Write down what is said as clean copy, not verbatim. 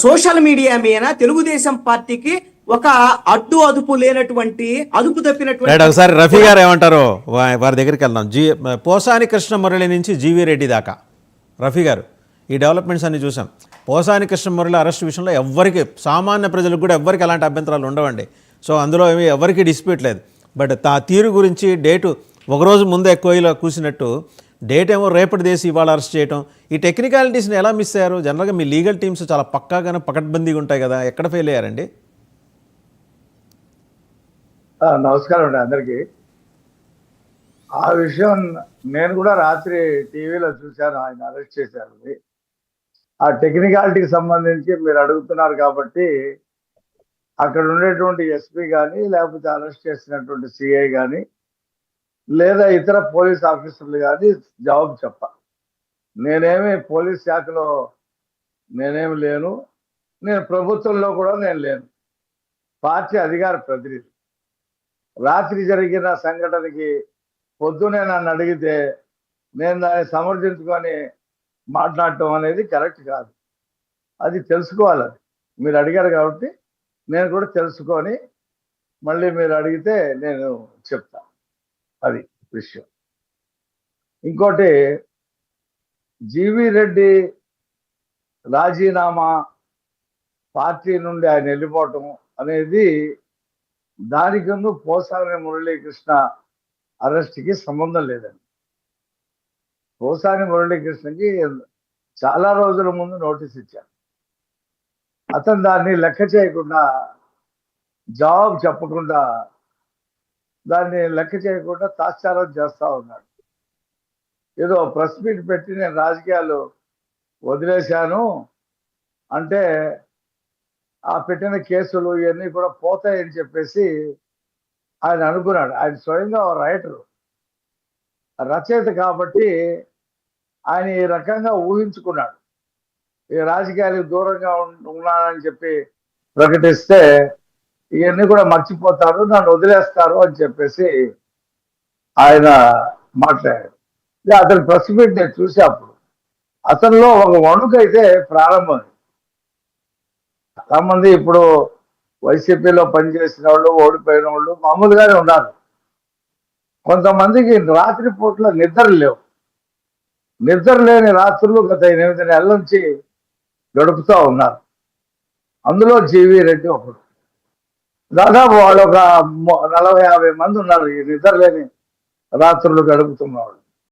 Social media మీద తెలుగుదేశం పార్టీకి ఒక అదుపు లేనటువంటి అదుపు తప్పినటువంటి. ఒకసారి రఫీ గారు ఏమంటారో వారి దగ్గరికి వెళ్దాం. పోసాని కృష్ణమురళి నుంచి జీవీ రెడ్డి దాకా రఫీ గారు ఈ డెవలప్మెంట్స్ అన్ని చూసాం. పోసాని కృష్ణమురళి అరెస్ట్ విషయంలో ఎవ్వరికి, సామాన్య ప్రజలకు కూడా ఎవ్వరికి ఎలాంటి అభ్యంతరాలు ఉండవండి. సో అందులో ఏమి ఎవరికి డిస్ప్యూట్ లేదు. బట్ తీరు గురించి డేటు ఒకరోజు ముందే కోయిలో కూసినట్టు డేట్ ఏమో రేపటి దేశం ఇవాళ అరెస్ట్ చేయటం, ఈ టెక్నికాలిటీస్ని ఎలా మిస్ అయ్యారు? జనరల్గా మీ లీగల్ టీమ్స్ చాలా పక్కాగానే పకడ్బందీగా ఉంటాయి కదా, ఎక్కడ ఫెయిల్ అయ్యారండి? నమస్కారం అండి అందరికీ. ఆ విషయం నేను కూడా రాత్రి టీవీలో చూశాను, ఆయన అరెస్ట్ చేశారు. ఆ టెక్నికాలిటీకి సంబంధించి మీరు అడుగుతున్నారు కాబట్టి అక్కడ ఉండేటువంటి ఎస్పీ కానీ, లేకపోతే అరెస్ట్ చేసినటువంటి సిఐ కానీ, లేదా ఇతర పోలీస్ ఆఫీసర్లు కానీ జవాబు చెప్పాలి. నేనేమి పోలీస్ శాఖలో నేనేమి లేను, నేను ప్రభుత్వంలో కూడా నేను లేను, పార్టీ అధికార ప్రతినిధి. రాత్రి జరిగిన సంఘటనకి పొద్దునే నన్ను అడిగితే నేను దాన్ని సమర్థించుకొని మాట్లాడటం అనేది కరెక్ట్ కాదు. అది తెలుసుకోవాలి. అది మీరు అడిగారు కాబట్టి నేను కూడా తెలుసుకొని మళ్ళీ మీరు అడిగితే నేను చెప్తా. అది విషయం. ఇంకోటి, జీవీ రెడ్డి రాజీనామా, పార్టీ నుండి ఆయన వెళ్ళిపోవటం అనేది దానికి పోసాని మురళీకృష్ణ అరెస్ట్కి సంబంధం లేదండి. పోసాని మురళీకృష్ణకి చాలా రోజుల ముందు నోటీస్ ఇచ్చారు. అతను దాన్ని లెక్క చేయకుండా, జవాబు చెప్పకుండా, దాన్ని లెక్క చేయకుండా తాత్సారం చేస్తూ ఉన్నాడు. ఏదో ప్రెస్ మీట్ పెట్టి నేను రాజకీయాలు వదిలేశాను అంటే ఆ పెట్టిన కేసులు ఇవన్నీ కూడా పోతాయని చెప్పేసి ఆయన అనుకున్నాడు. ఆయన స్వయంగా రైటరు, రచయిత కాబట్టి ఆయన ఈ రకంగా ఊహించుకున్నాడు. ఈ రాజకీయాలకు దూరంగా ఉన్నానని చెప్పి ప్రకటిస్తే ఇవన్నీ కూడా మర్చిపోతారు, నన్ను వదిలేస్తారు అని చెప్పేసి ఆయన మాట్లాడాడు. అతని ప్రెస్ మీట్ నేను చూసే అప్పుడు అతనిలో ఒక వణుకైతే ప్రారంభమైంది. చాలా మంది ఇప్పుడు వైసీపీలో పనిచేసిన వాళ్ళు, ఓడిపోయిన వాళ్ళు మామూలుగానే ఉన్నారు. కొంతమందికి రాత్రి పూట్ల నిద్ర లేవు. నిద్ర లేని రాత్రులు గత 8 నెలల నుంచి గడుపుతూ ఉన్నారు. అందులో జీవీ రెడ్డి ఒకడు. దాదాపు వాళ్ళు ఒక 40-50 మంది ఉన్నారు ఈ నిద్ర లేని రాత్రులు గడుపుతున్నవాళ్ళు.